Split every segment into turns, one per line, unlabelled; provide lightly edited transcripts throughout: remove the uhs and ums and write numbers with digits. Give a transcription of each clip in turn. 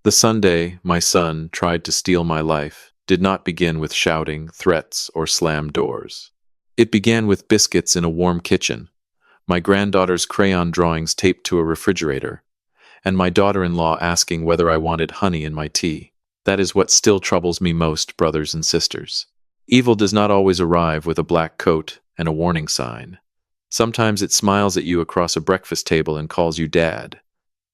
The Sunday my son tried to steal my life did not begin with shouting, threats, or slammed doors. It began with biscuits in a warm kitchen, my granddaughter's crayon drawings taped to a refrigerator, and my daughter-in-law asking whether I wanted honey in my tea. That is what still troubles me most, brothers and sisters. Evil does not always arrive with a black coat and a warning sign. Sometimes it smiles at you across a breakfast table and calls you Dad.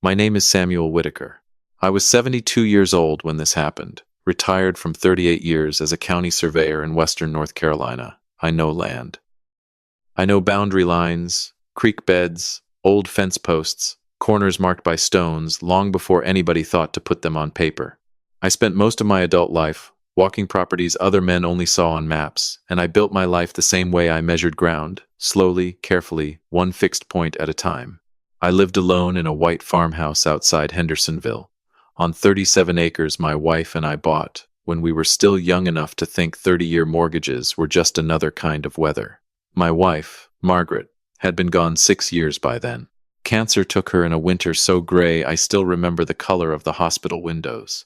My name is Samuel Whitaker. I was 72 years old when this happened, retired from 38 years as a county surveyor in western North Carolina. I know land. I know boundary lines, creek beds, old fence posts, corners marked by stones, long before anybody thought to put them on paper. I spent most of my adult life walking properties other men only saw on maps, and I built my life the same way I measured ground, slowly, carefully, one fixed point at a time. I lived alone in a white farmhouse outside Hendersonville, on 37 acres my wife and I bought when we were still young enough to think 30-year mortgages were just another kind of weather. My wife, Margaret, had been gone 6 years by then. Cancer took her in a winter so gray I still remember the color of the hospital windows.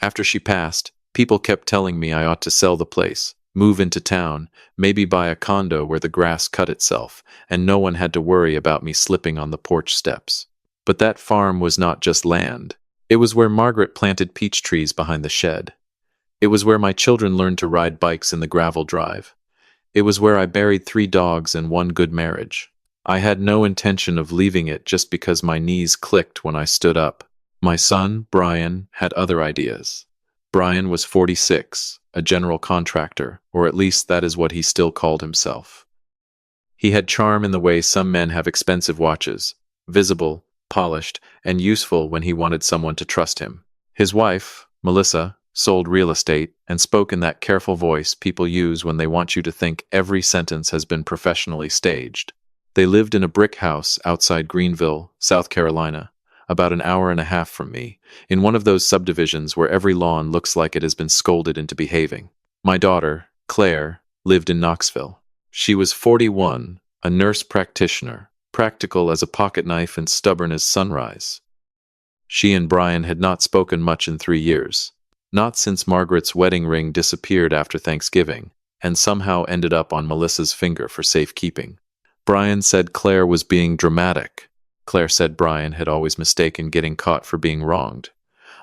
After she passed, people kept telling me I ought to sell the place, move into town, maybe buy a condo where the grass cut itself, and no one had to worry about me slipping on the porch steps. But that farm was not just land. It was where Margaret planted peach trees behind the shed. It was where my children learned to ride bikes in the gravel drive. It was where I buried 3 dogs and 1 good marriage. I had no intention of leaving it just because my knees clicked when I stood up. My son, Brian, had other ideas. Brian was 46, a general contractor, or at least that is what he still called himself. He had charm in the way some men have expensive watches, visible, polished, and useful when he wanted someone to trust him. His wife, Melissa, sold real estate and spoke in that careful voice people use when they want you to think every sentence has been professionally staged. They lived in a brick house outside Greenville, South Carolina, about an hour and a half from me, in one of those subdivisions where every lawn looks like it has been scolded into behaving. My daughter, Claire, lived in Knoxville. She was 41, a nurse practitioner, practical as a pocket knife and stubborn as sunrise. She and Brian had not spoken much in 3 years, not since Margaret's wedding ring disappeared after Thanksgiving, and somehow ended up on Melissa's finger for safekeeping. Brian said Claire was being dramatic. Claire said Brian had always mistaken getting caught for being wronged.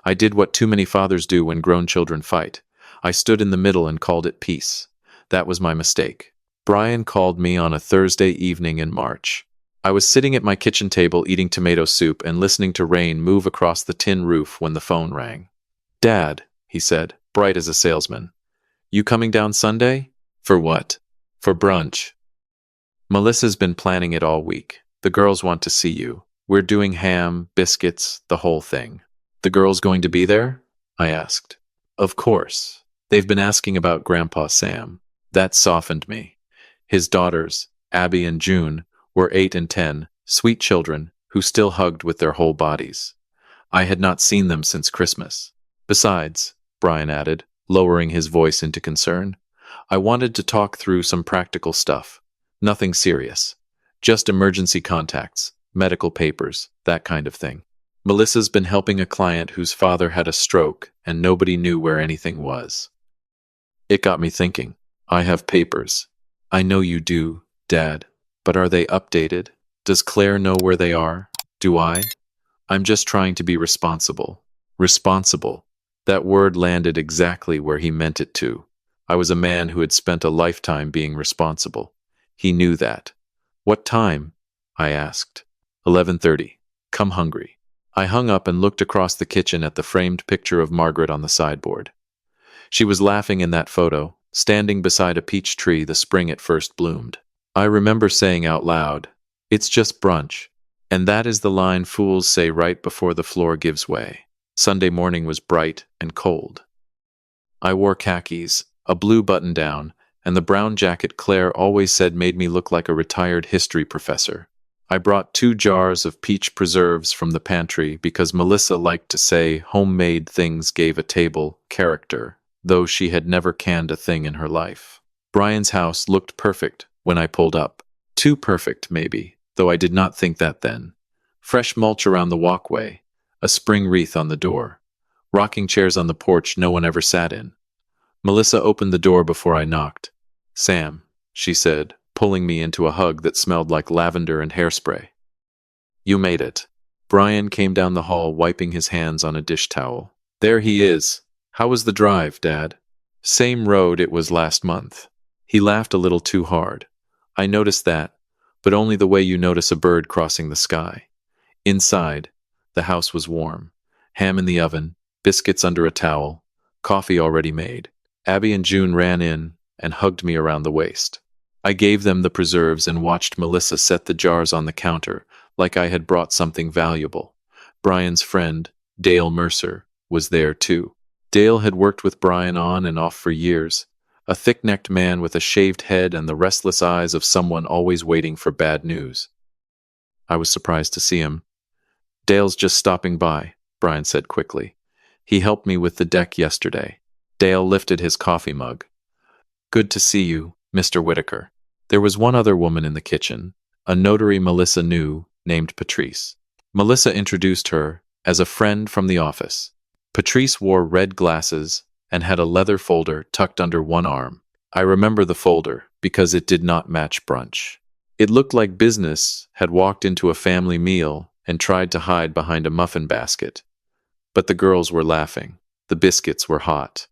I did what too many fathers do when grown children fight. I stood in the middle and called it peace. That was my mistake. Brian called me on a Thursday evening in March. I was sitting at my kitchen table eating tomato soup and listening to rain move across the tin roof when the phone rang. "Dad," he said, bright as a salesman. "You coming down Sunday?" "For what?" "For brunch. Melissa's been planning it all week. The girls want to see you. We're doing ham, biscuits, the whole thing." "The girls going to be there?" I asked. "Of course. They've been asking about Grandpa Sam." That softened me. His daughters, Abby and June, were 8 and 10, sweet children who still hugged with their whole bodies. I had not seen them since Christmas. Besides, Brian added, lowering his voice into concern, I wanted to talk through some practical stuff. Nothing serious. Just emergency contacts, medical papers, that kind of thing. Melissa's been helping a client whose father had a stroke and nobody knew where anything was. It got me thinking. I have papers. I know you do, Dad, but are they updated? Does Claire know where they are? Do I? I'm just trying to be responsible. Responsible. That word landed exactly where he meant it to. I was a man who had spent a lifetime being responsible. He knew that. "What time?" I asked. 11:30. Come hungry. I hung up and looked across the kitchen at the framed picture of Margaret on the sideboard. She was laughing in that photo, standing beside a peach tree the spring it first bloomed. I remember saying out loud, "It's just brunch." And that is the line fools say right before the floor gives way. Sunday morning was bright and cold. I wore khakis, a blue button-down, and the brown jacket Claire always said made me look like a retired history professor. I brought 2 jars of peach preserves from the pantry because Melissa liked to say homemade things gave a table character, though she had never canned a thing in her life. Brian's house looked perfect when I pulled up. Too perfect, maybe, though I did not think that then. Fresh mulch around the walkway, a spring wreath on the door, Rocking chairs on the porch no one ever sat in. Melissa opened the door before I knocked. "Sam," she said, pulling me into a hug that smelled like lavender and hairspray. "You made it." Brian came down the hall, wiping his hands on a dish towel. "There he is. How was the drive, Dad?" "Same road it was last month." He laughed a little too hard. "I noticed that, but only the way you notice a bird crossing the sky." Inside, the house was warm. Ham in the oven, biscuits under a towel, coffee already made. Abby and June ran in and hugged me around the waist. I gave them the preserves and watched Melissa set the jars on the counter like I had brought something valuable. Brian's friend, Dale Mercer, was there too. Dale had worked with Brian on and off for years, a thick-necked man with a shaved head and the restless eyes of someone always waiting for bad news. I was surprised to see him. "Dale's just stopping by," Brian said quickly. "He helped me with the deck yesterday." Dale lifted his coffee mug. "Good to see you, Mr. Whitaker." There was one other woman in the kitchen, a notary Melissa knew, named Patrice. Melissa introduced her as a friend from the office. Patrice wore red glasses and had a leather folder tucked under one arm. I remember the folder because it did not match brunch. It looked like business had walked into a family meal and tried to hide behind a muffin basket. But the girls were laughing. The biscuits were hot.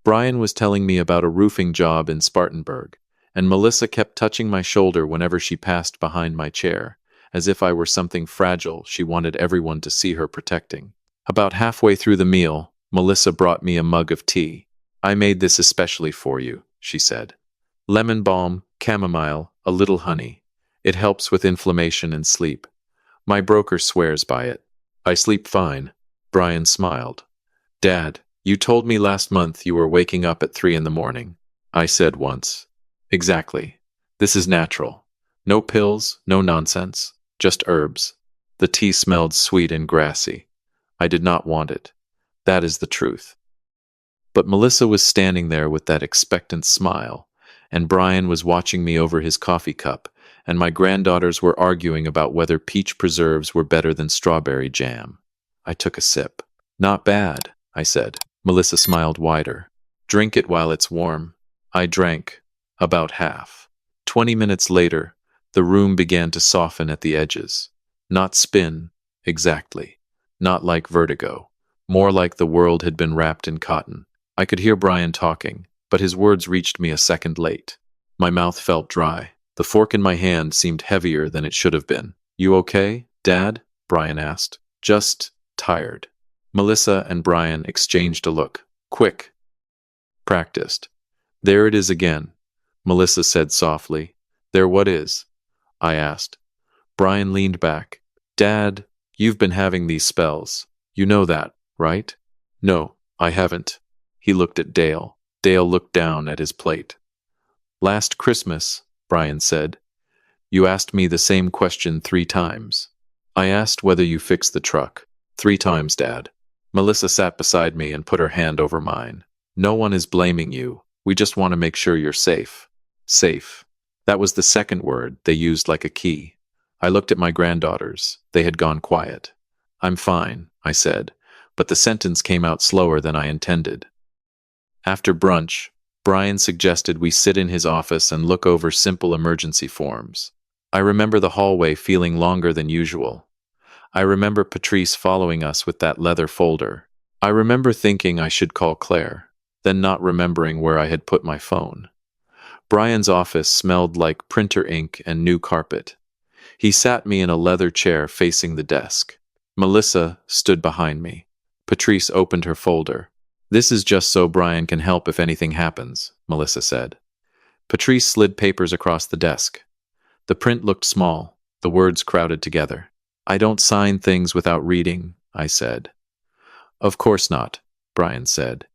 Brian was telling me about a roofing job in Spartanburg, and Melissa kept touching my shoulder whenever she passed behind my chair, as if I were something fragile she wanted everyone to see her protecting. About halfway through the meal, Melissa brought me a mug of tea. "I made this especially for you," she said. "Lemon balm, chamomile, a little honey. It helps with inflammation and sleep. My broker swears by it." "I sleep fine." Brian smiled. "Dad, you told me last month you were waking up at 3 in the morning." I said once. "Exactly. This is natural. No pills, no nonsense, just herbs." The tea smelled sweet and grassy. I did not want it. That is the truth. But Melissa was standing there with that expectant smile, and Brian was watching me over his coffee cup, and my granddaughters were arguing about whether peach preserves were better than strawberry jam. I took a sip. "Not bad," I said. Melissa smiled wider. "Drink it while it's warm." I drank, about half. 20 minutes later, the room began to soften at the edges. Not spin, exactly. Not like vertigo. More like the world had been wrapped in cotton. I could hear Brian talking, but his words reached me a second late. My mouth felt dry. The fork in my hand seemed heavier than it should have been. "You okay, Dad?" Brian asked. "Just tired." Melissa and Brian exchanged a look. "Quick." "Practiced." "There it is again," Melissa said softly. "There what is?" I asked. Brian leaned back. "Dad, you've been having these spells. You know that, right?" "No, I haven't." He looked at Dale. Dale looked down at his plate. "Last Christmas," Brian said, "you asked me the same question 3 times. I asked whether you fixed the truck. 3 times, Dad." Melissa sat beside me and put her hand over mine. "No one is blaming you. We just want to make sure you're safe." Safe. That was the second word they used like a key. I looked at my granddaughters. They had gone quiet. "I'm fine," I said, but the sentence came out slower than I intended. After brunch, Brian suggested we sit in his office and look over simple emergency forms. I remember the hallway feeling longer than usual. I remember Patrice following us with that leather folder. I remember thinking I should call Claire, then not remembering where I had put my phone. Brian's office smelled like printer ink and new carpet. He sat me in a leather chair facing the desk. Melissa stood behind me. Patrice opened her folder. "This is just so Brian can help if anything happens," Melissa said. Patrice slid papers across the desk. The print looked small, the words crowded together. "I don't sign things without reading," I said. "Of course not," Brian said.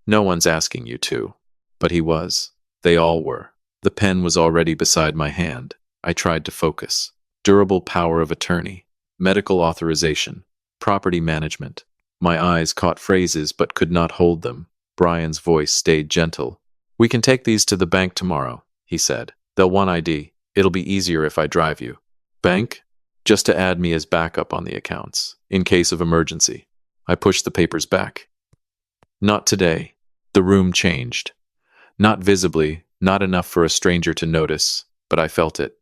"No one's asking you to." But he was. They all were. The pen was already beside my hand. I tried to focus. Durable power of attorney, medical authorization, property management. My eyes caught phrases but could not hold them. Brian's voice stayed gentle. "We can take these to the bank tomorrow," he said. "They'll want ID. It'll be easier if I drive you." "Bank?" "Just to add me as backup on the accounts, in case of emergency." I pushed the papers back. Not today. The room changed. Not visibly, not enough for a stranger to notice, but I felt it.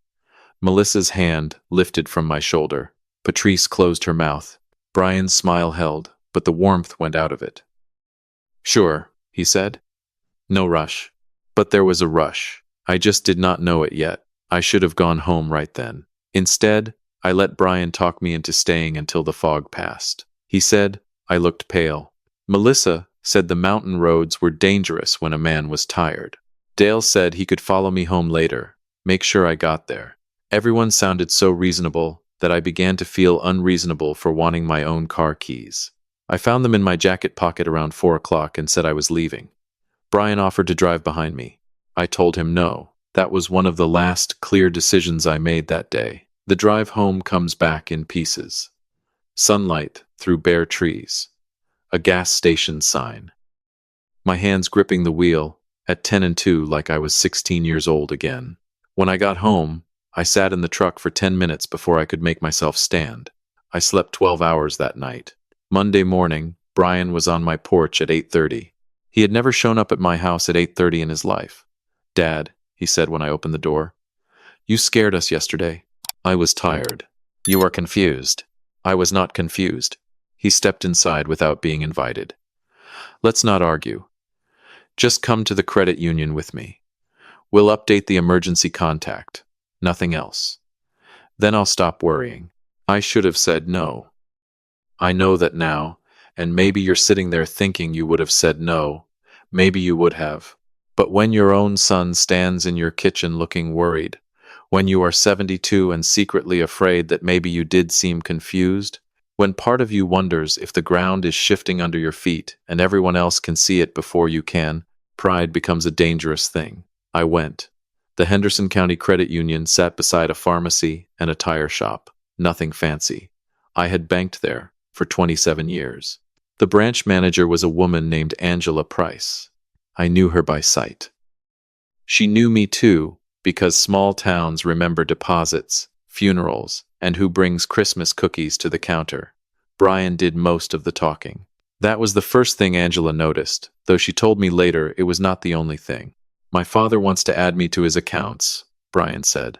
Melissa's hand lifted from my shoulder. Patrice closed her mouth. Brian's smile held, but the warmth went out of it. Sure, he said. No rush. But there was a rush. I just did not know it yet. I should have gone home right then. Instead, I let Brian talk me into staying until the fog passed. He said, I looked pale. Melissa said the mountain roads were dangerous when a man was tired. Dale said he could follow me home later, make sure I got there. Everyone sounded so reasonable that I began to feel unreasonable for wanting my own car keys. I found them in my jacket pocket around 4 o'clock and said I was leaving. Brian offered to drive behind me. I told him no. That was one of the last clear decisions I made that day. The drive home comes back in pieces. Sunlight through bare trees. A gas station sign. My hands gripping the wheel, at 10 and 2 like I was 16 years old again. When I got home, I sat in the truck for 10 minutes before I could make myself stand. I slept 12 hours that night. Monday morning, Brian was on my porch at 8:30. He had never shown up at my house at 8:30 in his life. Dad, he said when I opened the door, you scared us yesterday. I was tired. You are confused. I was not confused. He stepped inside without being invited. Let's not argue. Just come to the credit union with me. We'll update the emergency contact. Nothing else. Then I'll stop worrying. I should have said no. I know that now, and maybe you're sitting there thinking you would have said no. Maybe you would have. But when your own son stands in your kitchen looking worried, when you are 72 and secretly afraid that maybe you did seem confused, when part of you wonders if the ground is shifting under your feet and everyone else can see it before you can, pride becomes a dangerous thing. I went. The Henderson County Credit Union sat beside a pharmacy and a tire shop. Nothing fancy. I had banked there for 27 years. The branch manager was a woman named Angela Price. I knew her by sight. She knew me too, because small towns remember deposits, funerals, and who brings Christmas cookies to the counter. Brian did most of the talking. That was the first thing Angela noticed, though she told me later it was not the only thing. My father wants to add me to his accounts, Brian said.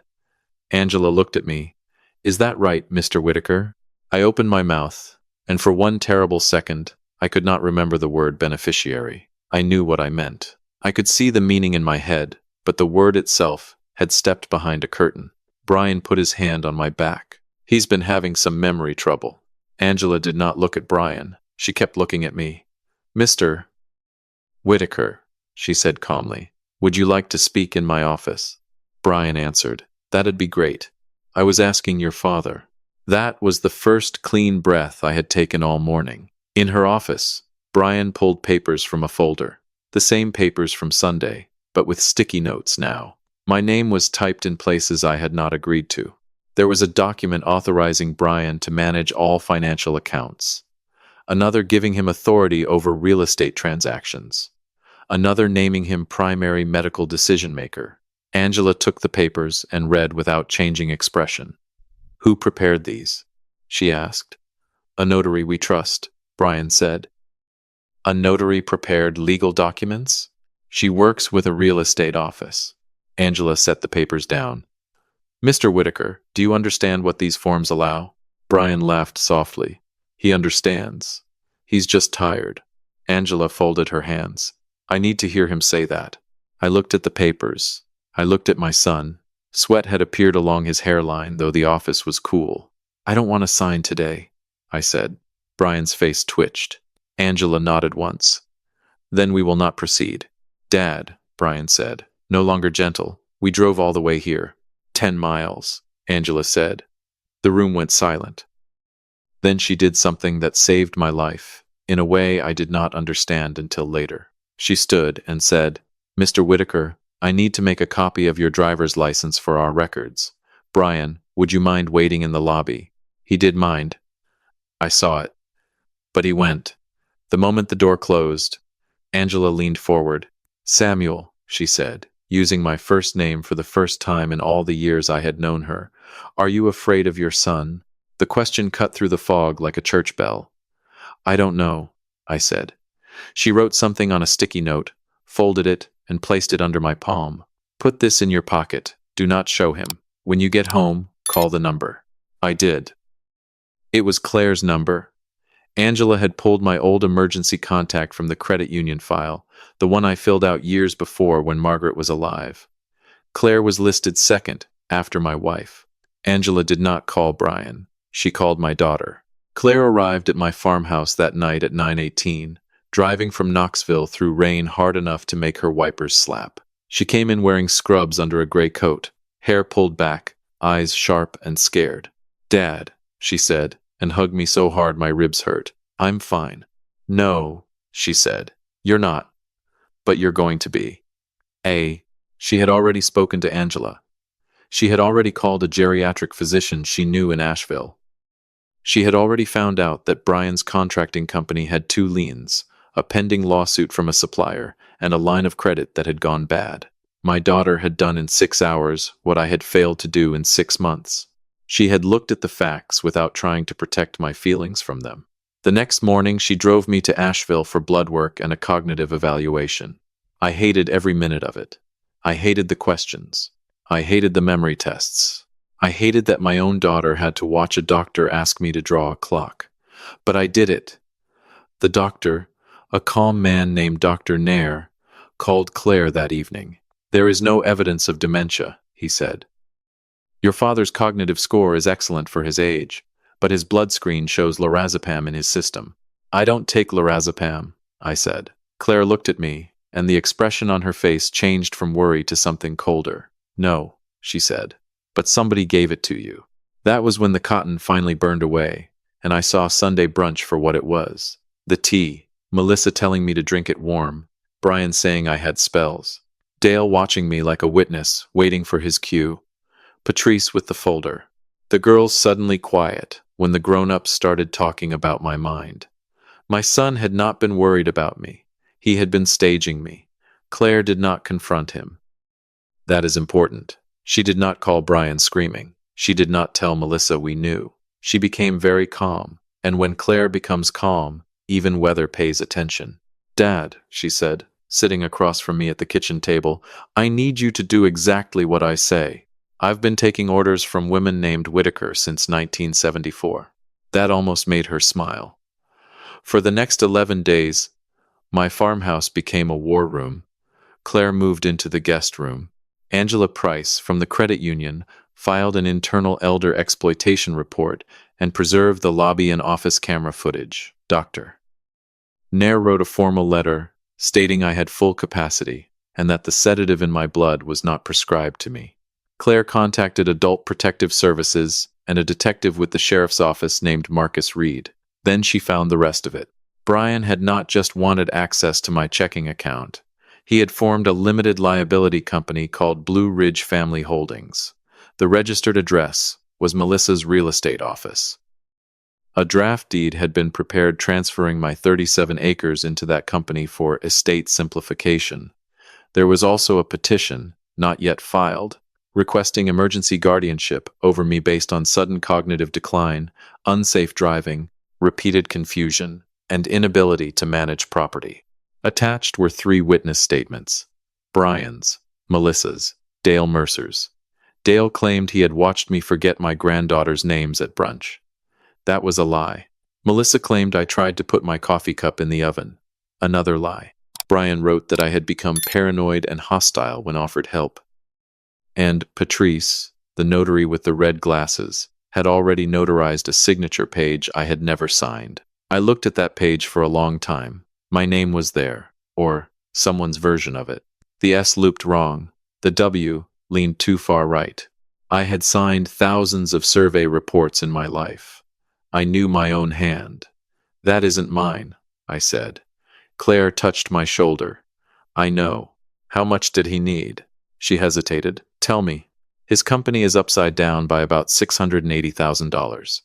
Angela looked at me. Is that right, Mr. Whitaker? I opened my mouth, and for one terrible second, I could not remember the word beneficiary. I knew what I meant. I could see the meaning in my head, but the word itself had stepped behind a curtain. Brian put his hand on my back. He's been having some memory trouble. Angela did not look at Brian. She kept looking at me. Mr. Whitaker, she said calmly, would you like to speak in my office? Brian answered, that'd be great. I was asking your father. That was the first clean breath I had taken all morning. In her office, Brian pulled papers from a folder. The same papers from Sunday, but with sticky notes now. My name was typed in places I had not agreed to. There was a document authorizing Brian to manage all financial accounts. Another giving him authority over real estate transactions. Another naming him primary medical decision-maker. Angela took the papers and read without changing expression. Who prepared these? She asked. A notary we trust, Brian said. A notary prepared legal documents? She works with a real estate office. Angela set the papers down. Mr. Whitaker, do you understand what these forms allow? Brian laughed softly. He understands. He's just tired. Angela folded her hands. I need to hear him say that. I looked at the papers. I looked at my son. Sweat had appeared along his hairline, though the office was cool. I don't want to sign today, I said. Brian's face twitched. Angela nodded once. Then we will not proceed. Dad, Brian said, no longer gentle. We drove all the way here. 10 miles, Angela said. The room went silent. Then she did something that saved my life, in a way I did not understand until later. She stood and said, Mr. Whitaker, I need to make a copy of your driver's license for our records. Brian, would you mind waiting in the lobby? He did mind. I saw it. But he went. The moment the door closed, Angela leaned forward. Samuel, she said, using my first name for the first time in all the years I had known her. Are you afraid of your son? The question cut through the fog like a church bell. I don't know, I said. She wrote something on a sticky note, folded it, and placed it under my palm. Put this in your pocket. Do not show him. When you get home, call the number. I did. It was Claire's number. Angela had pulled my old emergency contact from the credit union file, the one I filled out years before when Margaret was alive. Claire was listed second, after my wife. Angela did not call Brian. She called my daughter. Claire arrived at my farmhouse that night at 9:18, driving from Knoxville through rain hard enough to make her wipers slap. She came in wearing scrubs under a gray coat, hair pulled back, eyes sharp and scared. "Dad," she said, and hugged me so hard my ribs hurt. "I'm fine." "No," she said. "You're not. But you're going to be." She had already spoken to Angela. She had already called a geriatric physician she knew in Asheville. She had already found out that Brian's contracting company had 2 liens, a pending lawsuit from a supplier, and a line of credit that had gone bad. My daughter had done in 6 hours what I had failed to do in 6 months. She had looked at the facts without trying to protect my feelings from them. The next morning, she drove me to Asheville for blood work and a cognitive evaluation. I hated every minute of it. I hated the questions. I hated the memory tests. I hated that my own daughter had to watch a doctor ask me to draw a clock. But I did it. The doctor, a calm man named Dr. Nair, called Claire that evening. "There is no evidence of dementia," he said. "Your father's cognitive score is excellent for his age, but his blood screen shows lorazepam in his system." "I don't take lorazepam," I said. Claire looked at me, and the expression on her face changed from worry to something colder. "No," she said, "but somebody gave it to you." That was when the cotton finally burned away, and I saw Sunday brunch for what it was. The tea, Melissa telling me to drink it warm, Brian saying I had spells, Dale watching me like a witness, waiting for his cue, Patrice with the folder. The girls suddenly quiet when the grown-ups started talking about my mind. My son had not been worried about me. He had been staging me. Claire did not confront him. That is important. She did not call Brian screaming. She did not tell Melissa we knew. She became very calm, and when Claire becomes calm, even weather pays attention. "Dad," she said, sitting across from me at the kitchen table, "I need you to do exactly what I say. I've been taking orders from women named Whitaker since 1974. That almost made her smile. For the next 11 days, my farmhouse became a war room. Claire moved into the guest room. Angela Price, from the credit union, filed an internal elder exploitation report and preserved the lobby and office camera footage. Dr. Nair wrote a formal letter stating I had full capacity and that the sedative in my blood was not prescribed to me. Claire contacted Adult Protective Services and a detective with the sheriff's office named Marcus Reed. Then she found the rest of it. Brian had not just wanted access to my checking account. He had formed a limited liability company called Blue Ridge Family Holdings. The registered address was Melissa's real estate office. A draft deed had been prepared transferring my 37 acres into that company for estate simplification. There was also a petition, not yet filed, requesting emergency guardianship over me based on sudden cognitive decline, unsafe driving, repeated confusion, and inability to manage property. Attached were 3 witness statements: Brian's, Melissa's, Dale Mercer's. Dale claimed he had watched me forget my granddaughter's names at brunch. That was a lie. Melissa claimed I tried to put my coffee cup in the oven. Another lie. Brian wrote that I had become paranoid and hostile when offered help. And Patrice, the notary with the red glasses, had already notarized a signature page I had never signed. I looked at that page for a long time. My name was there, or someone's version of it. The S looped wrong. The W leaned too far right. I had signed thousands of survey reports in my life. I knew my own hand. "That isn't mine," I said. Claire touched my shoulder. "I know. How much did he need?" She hesitated. "Tell me." "His company is upside down by about $680,000.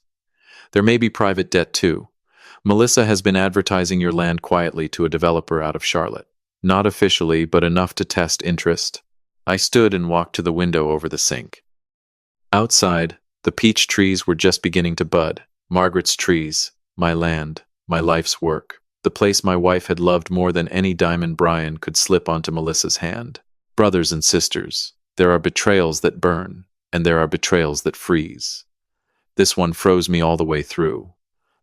There may be private debt too. Melissa has been advertising your land quietly to a developer out of Charlotte. Not officially, but enough to test interest." I stood and walked to the window over the sink. Outside, the peach trees were just beginning to bud. Margaret's trees, my land. my life's work, the place my wife had loved more than any diamond Brian could slip onto Melissa's hand. Brothers and sisters, there are betrayals that burn, and there are betrayals that freeze. This one froze me all the way through.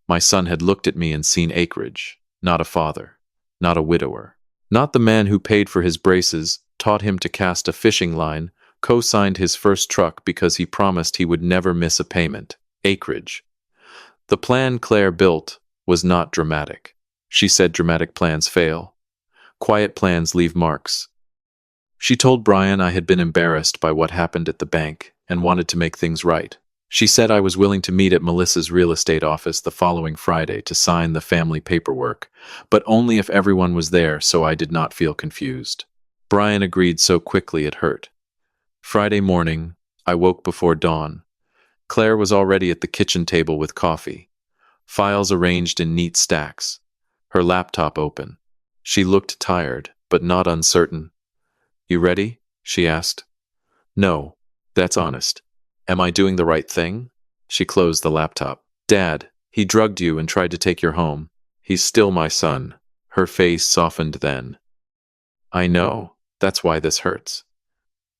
My son had looked at me and seen acreage, not a father, not a widower, not the man who paid for his braces, taught him to cast a fishing line, co-signed his first truck because he promised he would never miss a payment. Acreage. The plan Claire built was not dramatic. She said dramatic plans fail. Quiet plans leave marks. She told Brian I had been embarrassed by what happened at the bank and wanted to make things right. She said I was willing to meet at Melissa's real estate office the following Friday to sign the family paperwork, but only if everyone was there so I did not feel confused. Brian agreed so quickly it hurt. Friday morning, I woke before dawn. Claire was already at the kitchen table with coffee, files arranged in neat stacks, her laptop open. She looked tired, but not uncertain. "You ready?" she asked. "No, that's honest. Am I doing the right thing?" She closed the laptop. "Dad, he drugged you and tried to take your home. He's still my son." Her face softened then. "I know, that's why this hurts.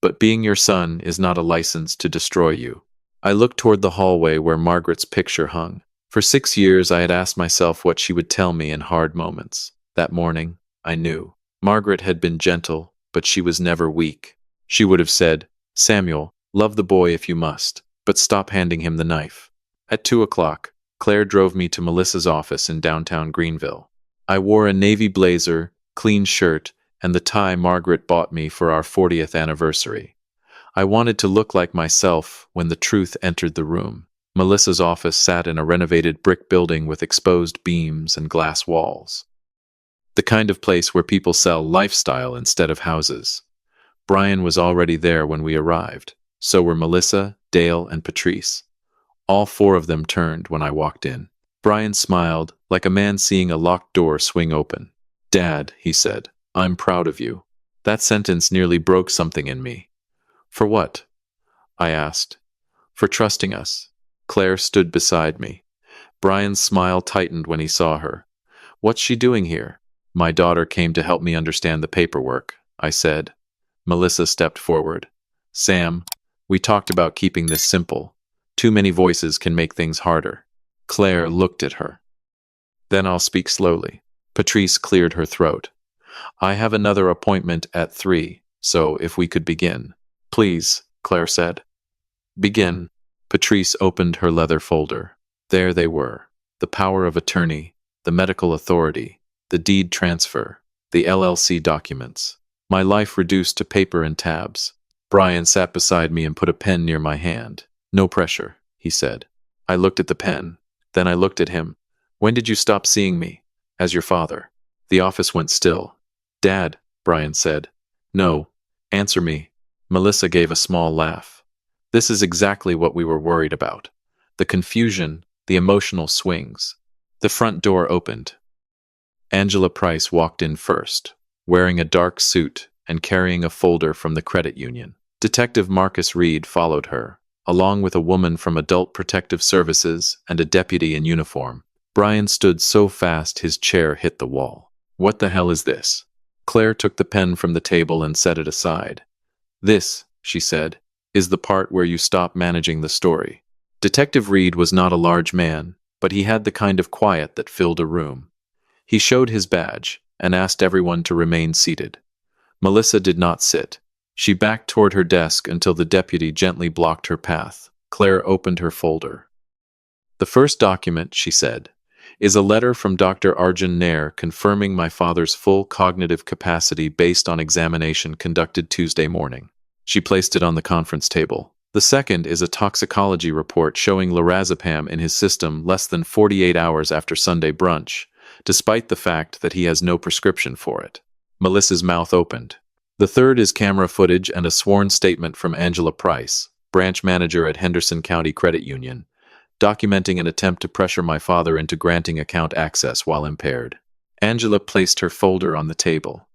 But being your son is not a license to destroy you." I looked toward the hallway where Margaret's picture hung. For 6 years I had asked myself what she would tell me in hard moments. That morning, I knew. Margaret had been gentle, but she was never weak. She would have said, "Samuel, love the boy if you must, but stop handing him the knife." At 2 o'clock, Claire drove me to Melissa's office in downtown Greenville. I wore a navy blazer, clean shirt, and the tie Margaret bought me for our 40th anniversary. I wanted to look like myself when the truth entered the room. Melissa's office sat in a renovated brick building with exposed beams and glass walls. The kind of place where people sell lifestyle instead of houses. Brian was already there when we arrived. So were Melissa, Dale, and Patrice. All 4 of them turned when I walked in. Brian smiled, like a man seeing a locked door swing open. "Dad," he said, "I'm proud of you." That sentence nearly broke something in me. "For what?" I asked. "For trusting us." Claire stood beside me. Brian's smile tightened when he saw her. "What's she doing here?" "My daughter came to help me understand the paperwork," I said. Melissa stepped forward. "Sam, we talked about keeping this simple. Too many voices can make things harder." Claire looked at her. "Then I'll speak slowly." Patrice cleared her throat. "I have another appointment at 3, so if we could begin." "Please," Claire said. "Begin." Patrice opened her leather folder. There they were. The power of attorney, the medical authority, the deed transfer, the LLC documents. My life reduced to paper and tabs. Brian sat beside me and put a pen near my hand. "No pressure," he said. I looked at the pen. Then I looked at him. "When did you stop seeing me? As your father?" The office went still. "Dad," Brian said. "No. Answer me." Melissa gave a small laugh. "This is exactly what we were worried about. The confusion, the emotional swings." The front door opened. Angela Price walked in first, wearing a dark suit and carrying a folder from the credit union. Detective Marcus Reed followed her, along with a woman from Adult Protective Services and a deputy in uniform. Brian stood so fast his chair hit the wall. "What the hell is this?" Claire took the pen from the table and set it aside. "This," she said, "is the part where you stop managing the story." Detective Reed was not a large man, but he had the kind of quiet that filled a room. He showed his badge and asked everyone to remain seated. Melissa did not sit. She backed toward her desk until the deputy gently blocked her path. Claire opened her folder. "The first document," she said, "is a letter from Dr. Arjun Nair confirming my father's full cognitive capacity based on examination conducted Tuesday morning." She placed it on the conference table. "The second is a toxicology report showing lorazepam in his system less than 48 hours after Sunday brunch, despite the fact that he has no prescription for it." Melissa's mouth opened. "The third is camera footage and a sworn statement from Angela Price, branch manager at Henderson County Credit Union, documenting an attempt to pressure my father into granting account access while impaired." Angela placed her folder on the table.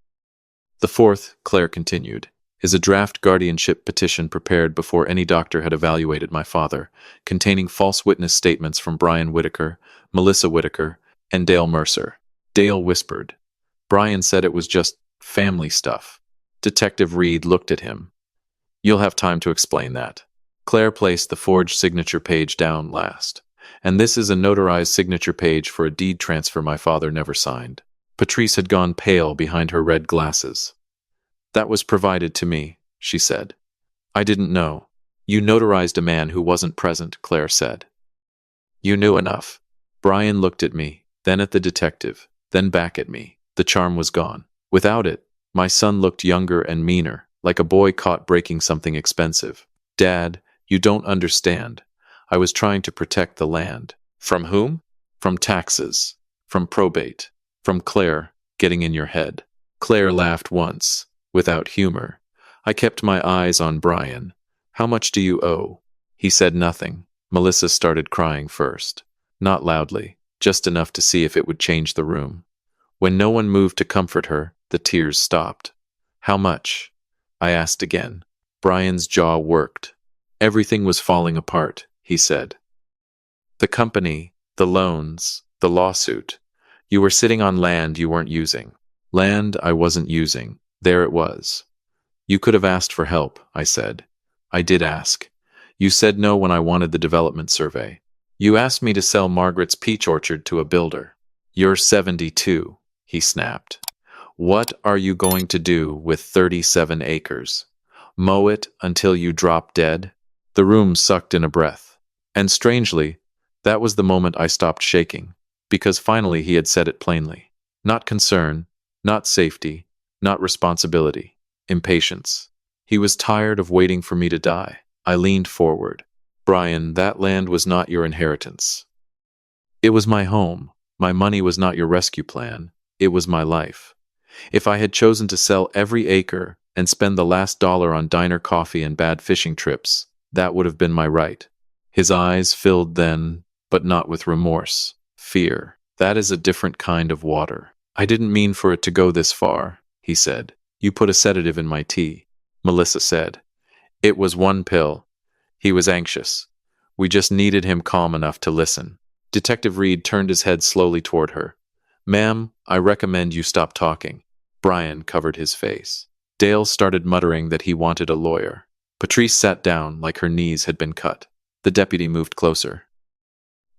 "The fourth," Claire continued, "is a draft guardianship petition prepared before any doctor had evaluated my father, containing false witness statements from Brian Whitaker, Melissa Whitaker, And Dale Mercer. Dale whispered. Brian said it was just family stuff. Detective Reed looked at him. You'll have time to explain that. Claire placed the forged signature page down last. And this is a notarized signature page for a deed transfer my father never signed. Patrice had gone pale behind her red glasses. That was provided to me, she said. I didn't know. You notarized a man who wasn't present, Claire said. You knew enough. Brian looked at me, then at the detective, then back at me. The charm was gone. Without it, my son looked younger and meaner, like a boy caught breaking something expensive. Dad, you don't understand. I was trying to protect the land. From whom? From taxes. From probate. From Claire getting in your head. Claire laughed once, without humor. I kept my eyes on Brian. How much do you owe? He said nothing. Melissa started crying first. Not loudly, just enough to see if it would change the room. When no one moved to comfort her, the tears stopped. How much? I asked again. Brian's jaw worked. Everything was falling apart, he said. The company, the loans, the lawsuit. You were sitting on land you weren't using. Land I wasn't using. There it was. You could have asked for help, I said. I did ask. You said no when I wanted the development survey. You asked me to sell Margaret's peach orchard to a builder. You're 72, he snapped. What are you going to do with 37 acres? Mow it until you drop dead? The room sucked in a breath. And strangely, that was the moment I stopped shaking, because finally he had said it plainly. Not concern, not safety, not responsibility. Impatience. He was tired of waiting for me to die. I leaned forward. Brian, that land was not your inheritance. It was my home. My money was not your rescue plan. It was my life. If I had chosen to sell every acre and spend the last dollar on diner coffee and bad fishing trips, that would have been my right. His eyes filled then, but not with remorse. Fear. That is a different kind of water. I didn't mean for it to go this far, he said. You put a sedative in my tea, Melissa said. It was one pill. He was anxious. We just needed him calm enough to listen. Detective Reed turned his head slowly toward her. Ma'am, I recommend you stop talking. Brian covered his face. Dale started muttering that he wanted a lawyer. Patrice sat down like her knees had been cut. The deputy moved closer.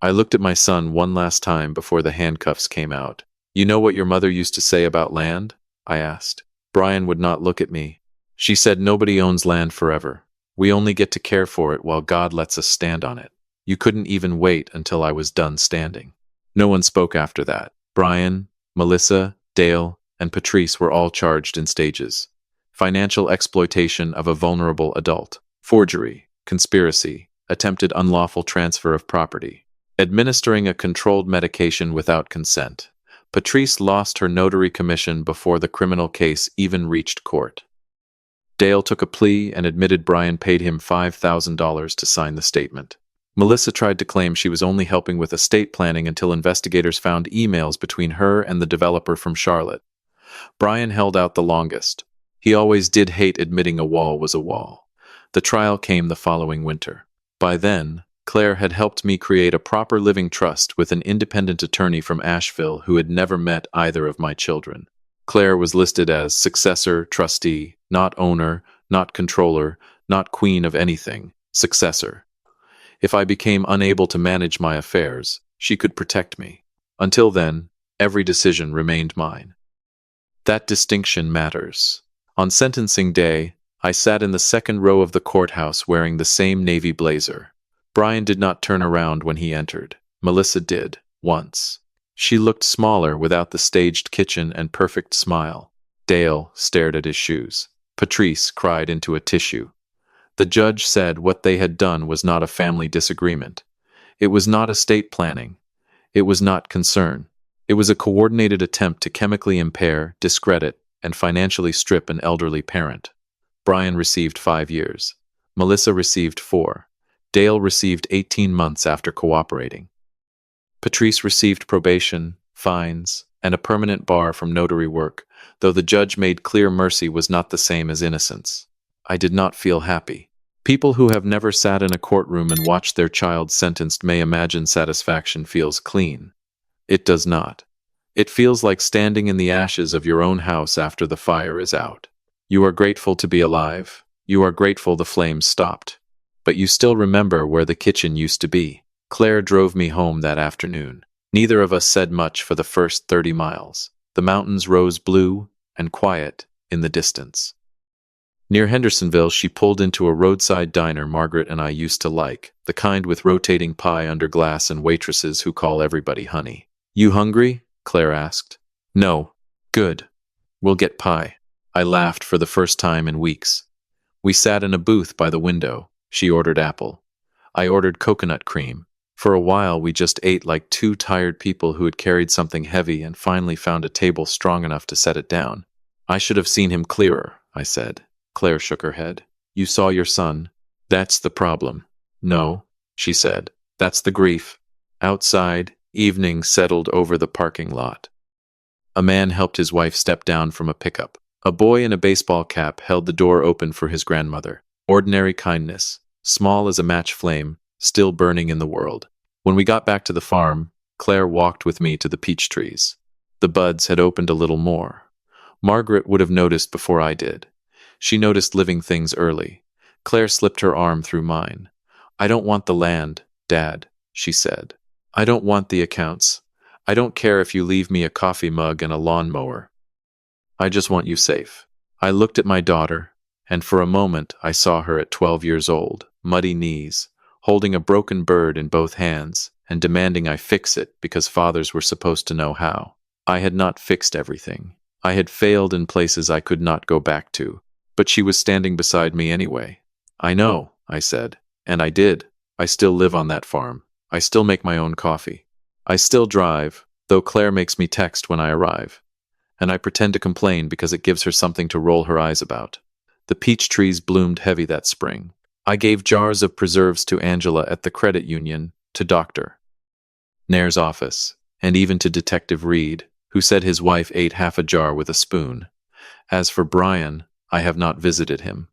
I looked at my son one last time before the handcuffs came out. You know what your mother used to say about land? I asked. Brian would not look at me. She said nobody owns land forever. We only get to care for it while God lets us stand on it. You couldn't even wait until I was done standing. No one spoke after that. Brian, Melissa, Dale, and Patrice were all charged in stages. Financial exploitation of a vulnerable adult. Forgery, conspiracy, attempted unlawful transfer of property. Administering a controlled medication without consent. Patrice lost her notary commission before the criminal case even reached court. Dale took a plea and admitted Brian paid him $5,000 to sign the statement. Melissa tried to claim she was only helping with estate planning until investigators found emails between her and the developer from Charlotte. Brian held out the longest. He always did hate admitting a wall was a wall. The trial came the following winter. By then, Claire had helped me create a proper living trust with an independent attorney from Asheville who had never met either of my children. Claire was listed as successor, trustee, not owner, not controller, not queen of anything, successor. If I became unable to manage my affairs, she could protect me. Until then, every decision remained mine. That distinction matters. On sentencing day, I sat in the second row of the courthouse wearing the same navy blazer. Brian did not turn around when he entered. Melissa did, once. She looked smaller without the staged kitchen and perfect smile. Dale stared at his shoes. Patrice cried into a tissue. The judge said what they had done was not a family disagreement. It was not estate planning. It was not concern. It was a coordinated attempt to chemically impair, discredit, and financially strip an elderly parent. Brian received 5 years. Melissa received 4. Dale received 18 months after cooperating. Patrice received probation, fines, and a permanent bar from notary work, though the judge made clear mercy was not the same as innocence. I did not feel happy. People who have never sat in a courtroom and watched their child sentenced may imagine satisfaction feels clean. It does not. It feels like standing in the ashes of your own house after the fire is out. You are grateful to be alive. You are grateful the flames stopped. But you still remember where the kitchen used to be. Claire drove me home that afternoon. Neither of us said much for the first 30 miles. The mountains rose blue and quiet in the distance. Near Hendersonville, she pulled into a roadside diner Margaret and I used to like, the kind with rotating pie under glass and waitresses who call everybody honey. You hungry? Claire asked. No. Good. We'll get pie. I laughed for the first time in weeks. We sat in a booth by the window. She ordered apple. I ordered coconut cream. For a while, we just ate like two tired people who had carried something heavy and finally found a table strong enough to set it down. I should have seen him clearer, I said. Claire shook her head. You saw your son. That's the problem. No, she said. That's the grief. Outside, evening settled over the parking lot. A man helped his wife step down from a pickup. A boy in a baseball cap held the door open for his grandmother. Ordinary kindness, small as a match flame, still burning in the world. When we got back to the farm, Claire walked with me to the peach trees. The buds had opened a little more. Margaret would have noticed before I did. She noticed living things early. Claire slipped her arm through mine. I don't want the land, Dad, she said. I don't want the accounts. I don't care if you leave me a coffee mug and a lawnmower. I just want you safe. I looked at my daughter, and for a moment I saw her at 12 years old, muddy knees, holding a broken bird in both hands, and demanding I fix it because fathers were supposed to know how. I had not fixed everything. I had failed in places I could not go back to, but she was standing beside me anyway. I know, I said, and I did. I still live on that farm. I still make my own coffee. I still drive, though Claire makes me text when I arrive. And I pretend to complain because it gives her something to roll her eyes about. The peach trees bloomed heavy that spring. I gave jars of preserves to Angela at the credit union, to Dr. Nair's office, and even to Detective Reed, who said his wife ate half a jar with a spoon. As for Brian, I have not visited him.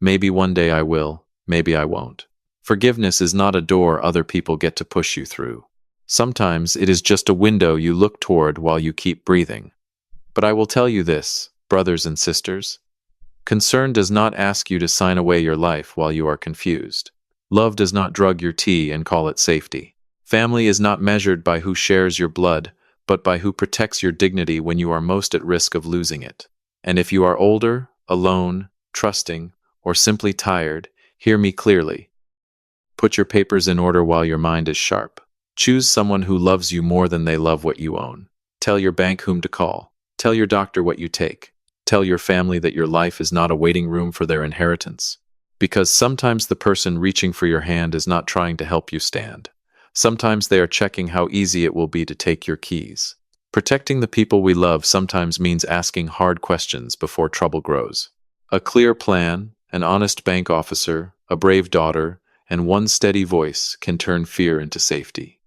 Maybe one day I will, maybe I won't. Forgiveness is not a door other people get to push you through. Sometimes it is just a window you look toward while you keep breathing. But I will tell you this, brothers and sisters. Concern does not ask you to sign away your life while you are confused. Love does not drug your tea and call it safety. Family is not measured by who shares your blood, but by who protects your dignity when you are most at risk of losing it. And if you are older, alone, trusting, or simply tired, hear me clearly. Put your papers in order while your mind is sharp. Choose someone who loves you more than they love what you own. Tell your bank whom to call. Tell your doctor what you take. Tell your family that your life is not a waiting room for their inheritance. Because sometimes the person reaching for your hand is not trying to help you stand. Sometimes they are checking how easy it will be to take your keys. Protecting the people we love sometimes means asking hard questions before trouble grows. A clear plan, an honest bank officer, a brave daughter, and one steady voice can turn fear into safety.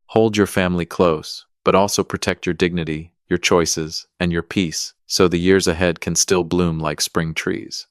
Hold your family close, but also protect your dignity, your choices, and your peace, so the years ahead can still bloom like spring trees.